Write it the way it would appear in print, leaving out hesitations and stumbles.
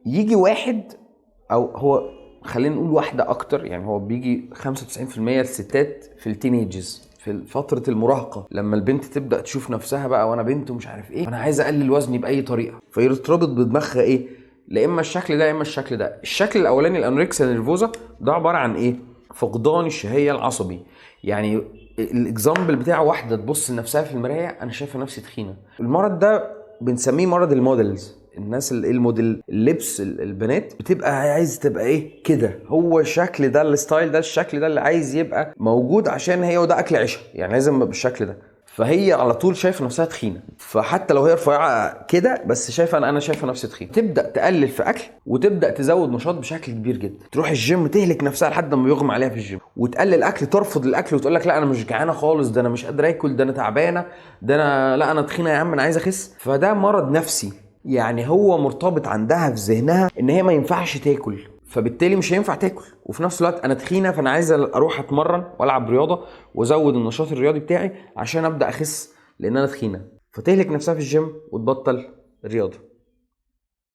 يجي واحد او هو خلينا نقول واحده اكتر، يعني هو بيجي 95% الستات في التينيجز، في فتره المراهقه، لما البنت تبدا تشوف نفسها بقى وانا بنت ومش عارف ايه، انا عايز اقلل وزني باي طريقه، فيرتبط بدماغها ايه، لا اما الشكل ده يا اما الشكل ده. الشكل الاولاني الانوركسيا نيرفوزا ده عباره عن ايه؟ فقدان الشهيه العصبي. يعني الاكزامبل بتاعه واحده تبص لنفسها في المرايه انا شايفه نفسي تخينه. المرض ده بنسميه مرض المودلز. الناس الموديل اللبس، البنات بتبقى عايز تبقى ايه كده، هو الشكل ده، الستايل ده، الشكل ده اللي عايز يبقى موجود عشان هي وده اكل عيشها، يعني لازم يبقى بالشكل ده. فهي على طول شايفه نفسها تخينه، فحتى لو هي رفيعه كده بس شايفه انا شايفه نفسي تخينه، تبدا تقلل في اكل وتبدا تزود نشاط بشكل كبير جدا، تروح الجيم تهلك نفسها لحد ما يغمى عليها في الجيم، وتقلل اكل، ترفض الاكل وتقول لك لا انا مش جعانه خالص، ده انا مش قادره اكل، ده انا تعبانه، ده انا لا انا تخينه يا عم انا عايزه اخس. فده مرض نفسي، يعني هو مرتبط عندها في ذهنها ان هي ما ينفعش تاكل، فبالتالي مش هينفع تاكل، وفي نفس الوقت انا تخينه فانا عايزه اروح اتمرن والعب رياضه وازود النشاط الرياضي بتاعي عشان ابدا اخس لان انا تخينه، فتهلك نفسها في الجيم وتبطل رياضه.